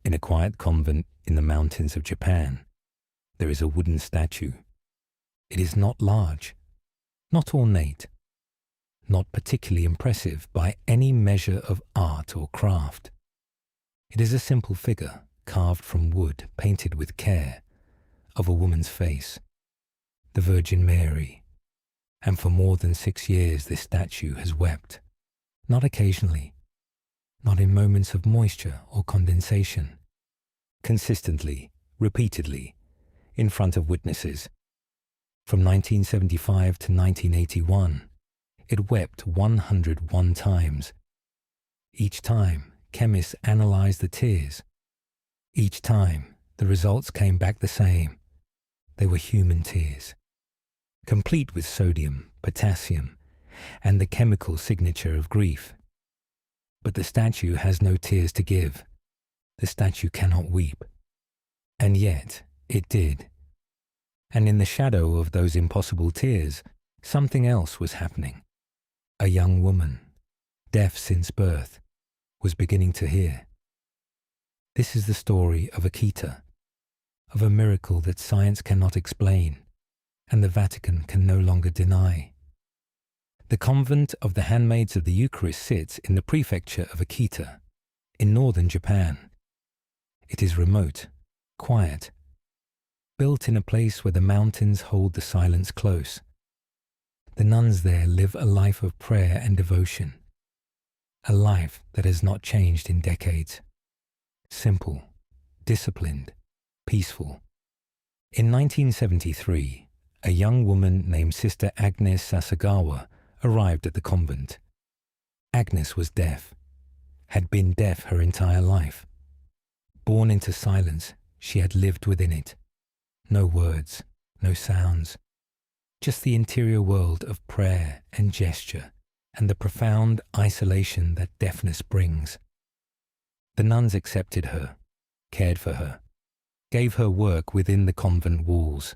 In a quiet convent in the mountains of Japan, there is a wooden statue. It is not large, not ornate, not particularly impressive by any measure of art or craft. It is a simple figure carved from wood, painted with care, of a woman's face, the Virgin Mary. And for more than 6 years this statue has wept, not occasionally, not in moments of moisture or condensation, consistently, repeatedly, in front of witnesses. From 1975 to 1981, it wept 101 times. Each time, chemists analyzed the tears. Each time, the results came back the same. They were human tears, complete with sodium, potassium, and the chemical signature of grief. But the statue has no tears to give. The statue cannot weep. And yet, it did. And in the shadow of those impossible tears, something else was happening. A young woman, deaf since birth, was beginning to hear. This is the story of Akita, of a miracle that science cannot explain, and the Vatican can no longer deny. The convent of the Handmaids of the Eucharist sits in the prefecture of Akita, in northern Japan. It is remote, quiet, built in a place where the mountains hold the silence close. The nuns there live a life of prayer and devotion, a life that has not changed in decades. Simple, disciplined, peaceful. In 1973, a young woman named Sister Agnes Sasagawa arrived at the convent. Agnes was deaf, had been deaf her entire life. Born into silence, she had lived within it. No words, no sounds, just the interior world of prayer and gesture and the profound isolation that deafness brings. The nuns accepted her, cared for her, gave her work within the convent walls.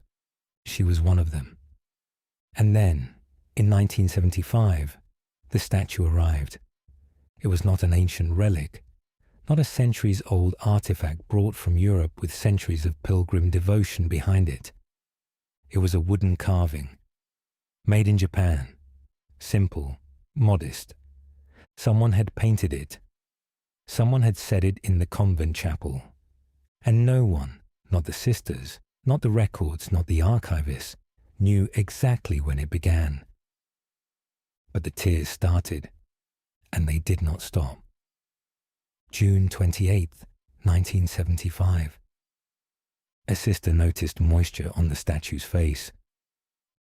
She was one of them. And then, in 1975, the statue arrived. It was not an ancient relic, not a centuries-old artifact brought from Europe with centuries of pilgrim devotion behind it. It was a wooden carving, made in Japan, simple, modest. Someone had painted it. Someone had set it in the convent chapel. And no one, not the sisters, not the records, not the archivists, knew exactly when it began. But the tears started, and they did not stop. June 28th, 1975. A sister noticed moisture on the statue's face.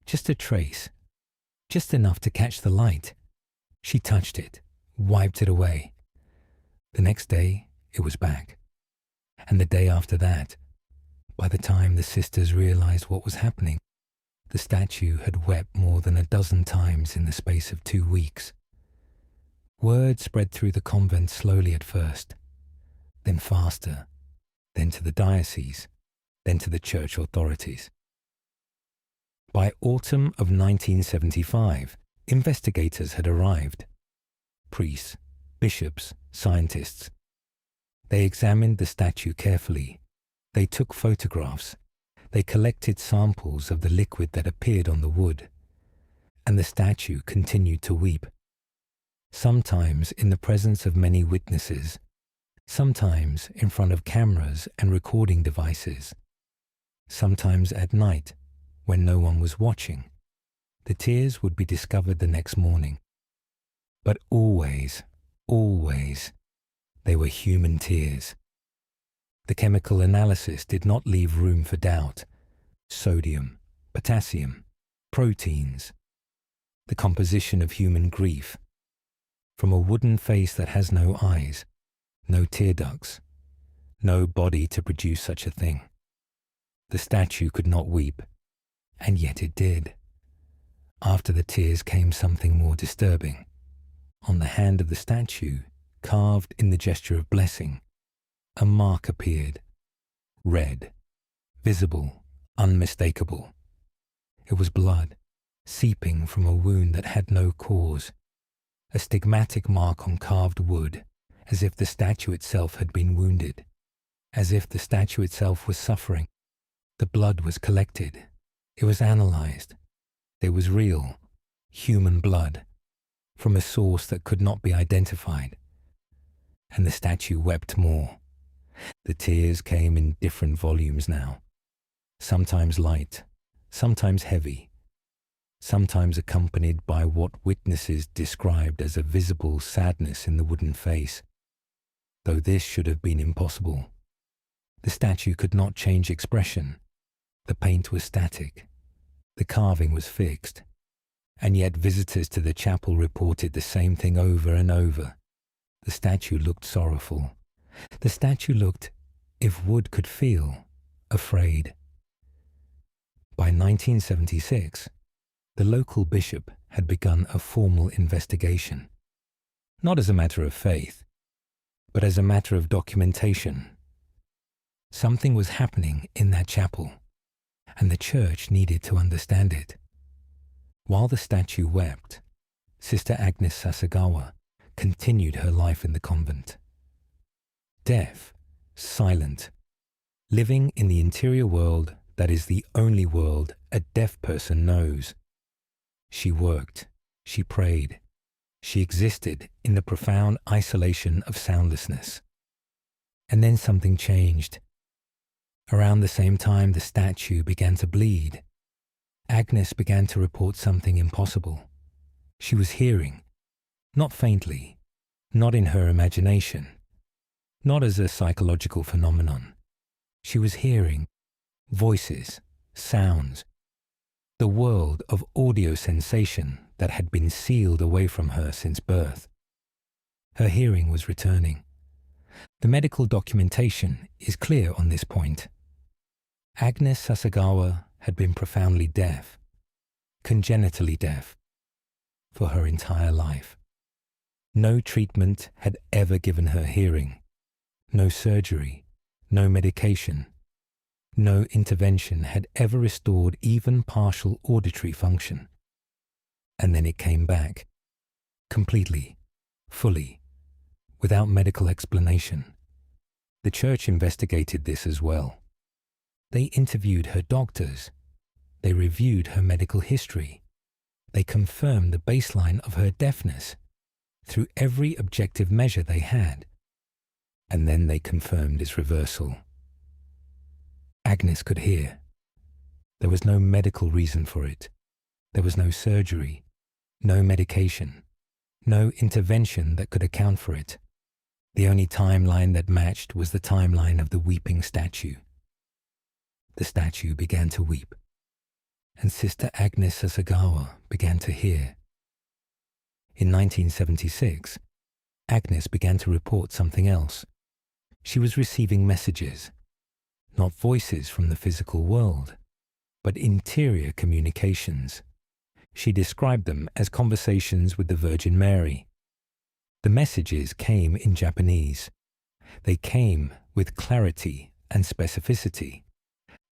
Just a trace, just enough to catch the light. She touched it, wiped it away. The next day, it was back. And the day after that, by the time the sisters realized what was happening, the statue had wept more than a dozen times in the space of 2 weeks. Word spread through the convent slowly at first, then faster, then to the diocese, then to the church authorities. By autumn of 1975, investigators had arrived. Priests, bishops, scientists. They examined the statue carefully. They took photographs. They collected samples of the liquid that appeared on the wood. And the statue continued to weep. Sometimes in the presence of many witnesses, sometimes in front of cameras and recording devices, sometimes at night when no one was watching. The tears would be discovered the next morning. But always, always, they were human tears. The chemical analysis did not leave room for doubt. Sodium, potassium, proteins, the composition of human grief. From a wooden face that has no eyes, no tear ducts, no body to produce such a thing. The statue could not weep, and yet it did. After the tears came something more disturbing. On the hand of the statue, carved in the gesture of blessing, a mark appeared, red, visible, unmistakable. It was blood, seeping from a wound that had no cause, a stigmatic mark on carved wood, as if the statue itself had been wounded. as if the statue itself was suffering. The blood was collected. It was analyzed. It was real, human blood, from a source that could not be identified. And the statue wept more. The tears came in different volumes now, sometimes light, sometimes heavy, sometimes accompanied by what witnesses described as a visible sadness in the wooden face. Though this should have been impossible. The statue could not change expression. The paint was static. The carving was fixed. And yet visitors to the chapel reported the same thing over and over. The statue looked sorrowful. The statue looked, if wood could feel, afraid. By 1976, the local bishop had begun a formal investigation, not as a matter of faith, but as a matter of documentation. Something was happening in that chapel, and the church needed to understand it. While the statue wept, Sister Agnes Sasagawa continued her life in the convent. Deaf, silent, living in the interior world that is the only world a deaf person knows. She worked, she prayed, she existed in the profound isolation of soundlessness. And then something changed. Around the same time the statue began to bleed, Agnes began to report something impossible. She was hearing, not faintly, not in her imagination, not as a psychological phenomenon. She was hearing voices, sounds, the world of audio sensation that had been sealed away from her since birth. Her hearing was returning. The medical documentation is clear on this point. Agnes Sasagawa had been profoundly deaf, congenitally deaf, for her entire life. No treatment had ever given her hearing, no surgery, no medication, no intervention had ever restored even partial auditory function. And then it came back, completely, fully, without medical explanation. The church investigated this as well. They interviewed her doctors. They reviewed her medical history. They confirmed the baseline of her deafness through every objective measure they had. And then they confirmed its reversal. Agnes could hear. There was no medical reason for it. There was no surgery, no medication, no intervention that could account for it. The only timeline that matched was the timeline of the weeping statue. The statue began to weep, and Sister Agnes Sasagawa began to hear. In 1976, Agnes began to report something else. She was receiving messages, not voices from the physical world, but interior communications. She described them as conversations with the Virgin Mary. The messages came in Japanese. They came with clarity and specificity,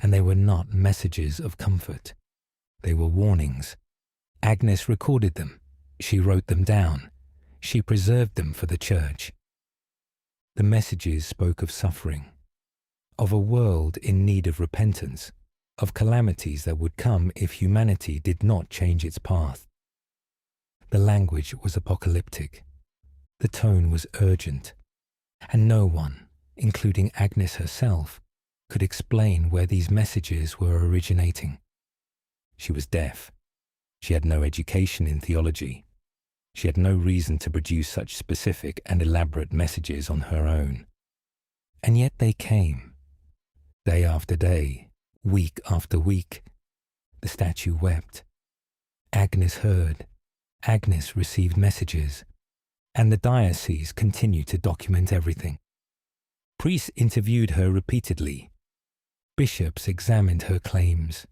and they were not messages of comfort. They were warnings. Agnes recorded them. She wrote them down. She preserved them for the church. The messages spoke of suffering, of a world in need of repentance, of calamities that would come if humanity did not change its path. The language was apocalyptic. The tone was urgent, and no one, including Agnes herself, could explain where these messages were originating. She was deaf. She had no education in theology. She had no reason to produce such specific and elaborate messages on her own. And yet they came, day after day, week after week. The statue wept. Agnes heard. Agnes received messages. And the diocese continued to document everything. Priests interviewed her repeatedly. Bishops examined her claims.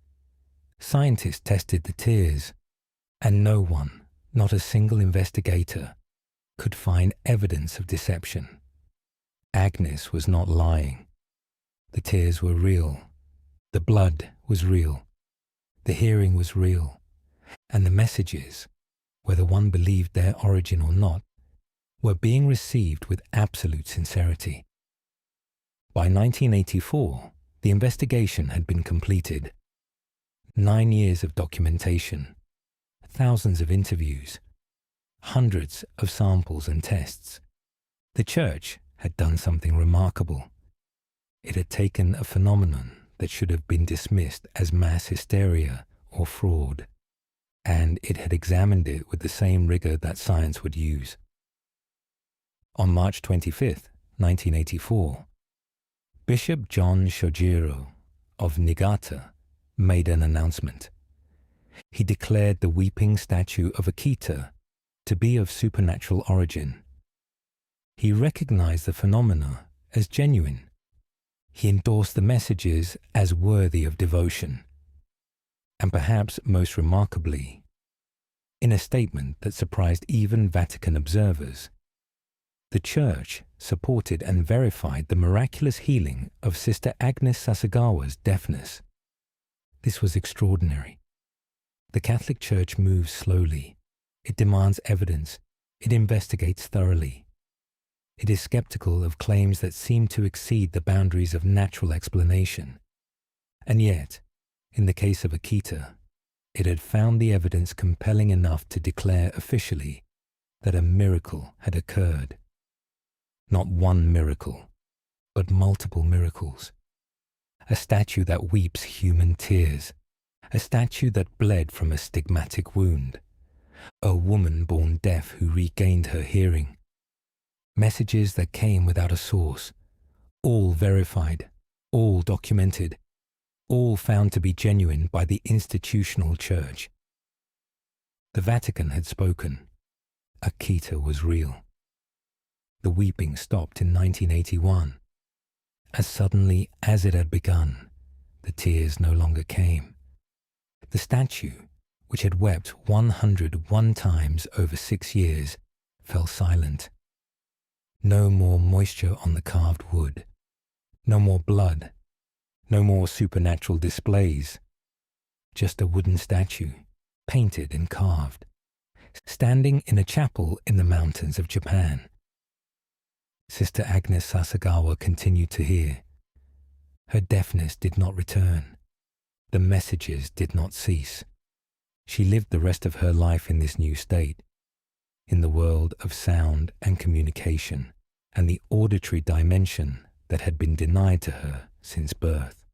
Scientists tested the tears. And no one, not a single investigator, could find evidence of deception. Agnes was not lying. The tears were real. The blood was real. The hearing was real. And the messages, whether one believed their origin or not, were being received with absolute sincerity. By 1984, the investigation had been completed. 9 years of documentation, thousands of interviews, hundreds of samples and tests. The church had done something remarkable. It had taken a phenomenon that should have been dismissed as mass hysteria or fraud, and it had examined it with the same rigor that science would use. On March 25, 1984, Bishop John Shojiro of Niigata made an announcement. He declared the weeping statue of Akita to be of supernatural origin. He recognized the phenomena as genuine. He endorsed the messages as worthy of devotion. And perhaps most remarkably, in a statement that surprised even Vatican observers, the Church supported and verified the miraculous healing of Sister Agnes Sasagawa's deafness. This was extraordinary. The Catholic Church moves slowly. It demands evidence. It investigates thoroughly. It is skeptical of claims that seem to exceed the boundaries of natural explanation. And yet, in the case of Akita, it had found the evidence compelling enough to declare officially that a miracle had occurred. Not one miracle, but multiple miracles. A statue that weeps human tears. A statue that bled from a stigmatic wound. A woman born deaf who regained her hearing. Messages that came without a source, all verified, all documented, all found to be genuine by the institutional church. The Vatican had spoken. Akita was real. The weeping stopped in 1981. As suddenly as it had begun, the tears no longer came. The statue, which had wept 101 times over 6 years, fell silent. No more moisture on the carved wood. No more blood. No more supernatural displays. Just a wooden statue, painted and carved, standing in a chapel in the mountains of Japan. Sister Agnes Sasagawa continued to hear. Her deafness did not return. The messages did not cease. She lived the rest of her life in this new state, in the world of sound and communication, and the auditory dimension that had been denied to her since birth.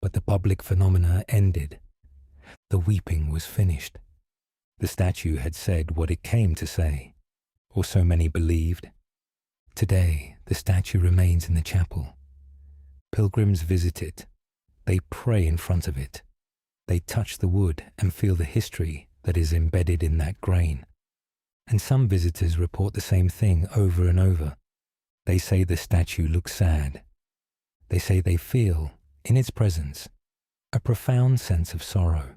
But the public phenomena ended. The weeping was finished. The statue had said what it came to say, or so many believed. Today, the statue remains in the chapel. Pilgrims visit it. They pray in front of it. They touch the wood and feel the history that is embedded in that grain. And some visitors report the same thing over and over. They say the statue looks sad. They say they feel, in its presence, a profound sense of sorrow.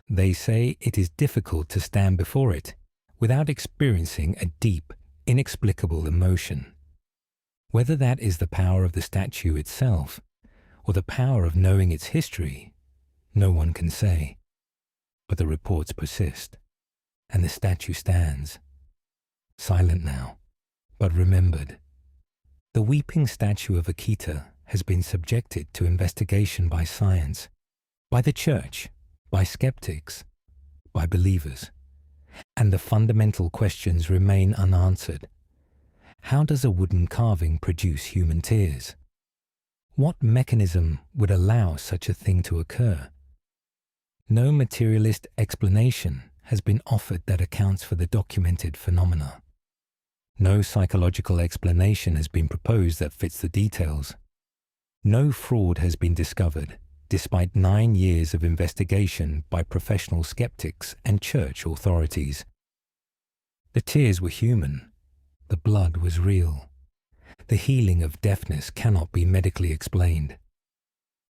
They say it is difficult to stand before it without experiencing a deep, inexplicable emotion. Whether that is the power of the statue itself or the power of knowing its history, no one can say. But the reports persist, and the statue stands, silent now, but remembered. The weeping statue of Akita has been subjected to investigation by science, by the church, by skeptics, by believers. And the fundamental questions remain unanswered. How does a wooden carving produce human tears? What mechanism would allow such a thing to occur? No materialist explanation has been offered that accounts for the documented phenomena. No psychological explanation has been proposed that fits the details. No fraud has been discovered, despite 9 years of investigation by professional skeptics and church authorities. The tears were human. The blood was real. The healing of deafness cannot be medically explained.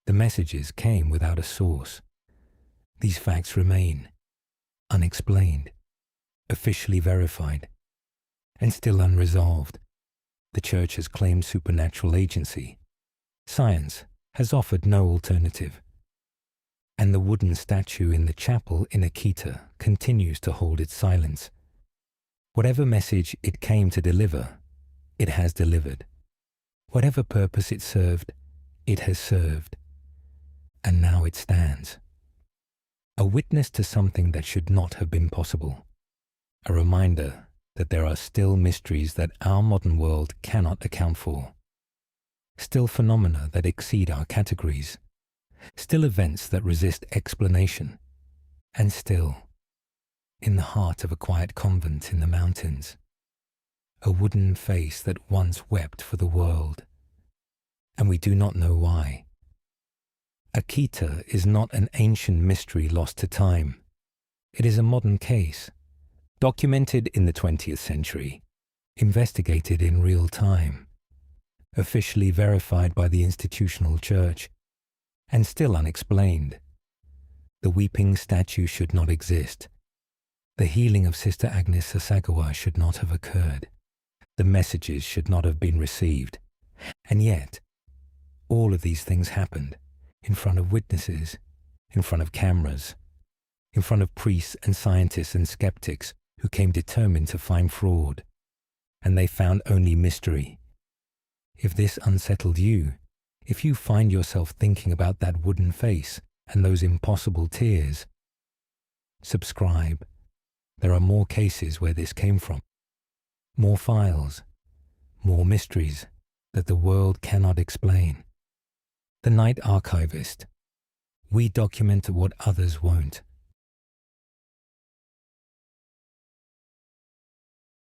The messages came without a source. These facts remain unexplained, officially verified, and still unresolved. The Church has claimed supernatural agency. Science has offered no alternative. And the wooden statue in the chapel in Akita continues to hold its silence. Whatever message it came to deliver, it has delivered. Whatever purpose it has served, and now it stands. A witness to something that should not have been possible. A reminder that there are still mysteries that our modern world cannot account for. Still phenomena that exceed our categories. Still events that resist explanation. And still, in the heart of a quiet convent in the mountains, a wooden face that once wept for the world. And we do not know why. Akita is not an ancient mystery lost to time. It is a modern case, documented in the 20th century, investigated in real time, officially verified by the institutional church, and still unexplained. The weeping statue should not exist. The healing of Sister Agnes Sasagawa should not have occurred. The messages should not have been received. And yet, all of these things happened in front of witnesses, in front of cameras, in front of priests and scientists and skeptics who came determined to find fraud. And they found only mystery. If this unsettled you, if you find yourself thinking about that wooden face and those impossible tears, subscribe. There are more cases where this came from. More files, more mysteries that the world cannot explain. The Night Archivist. We document what others won't.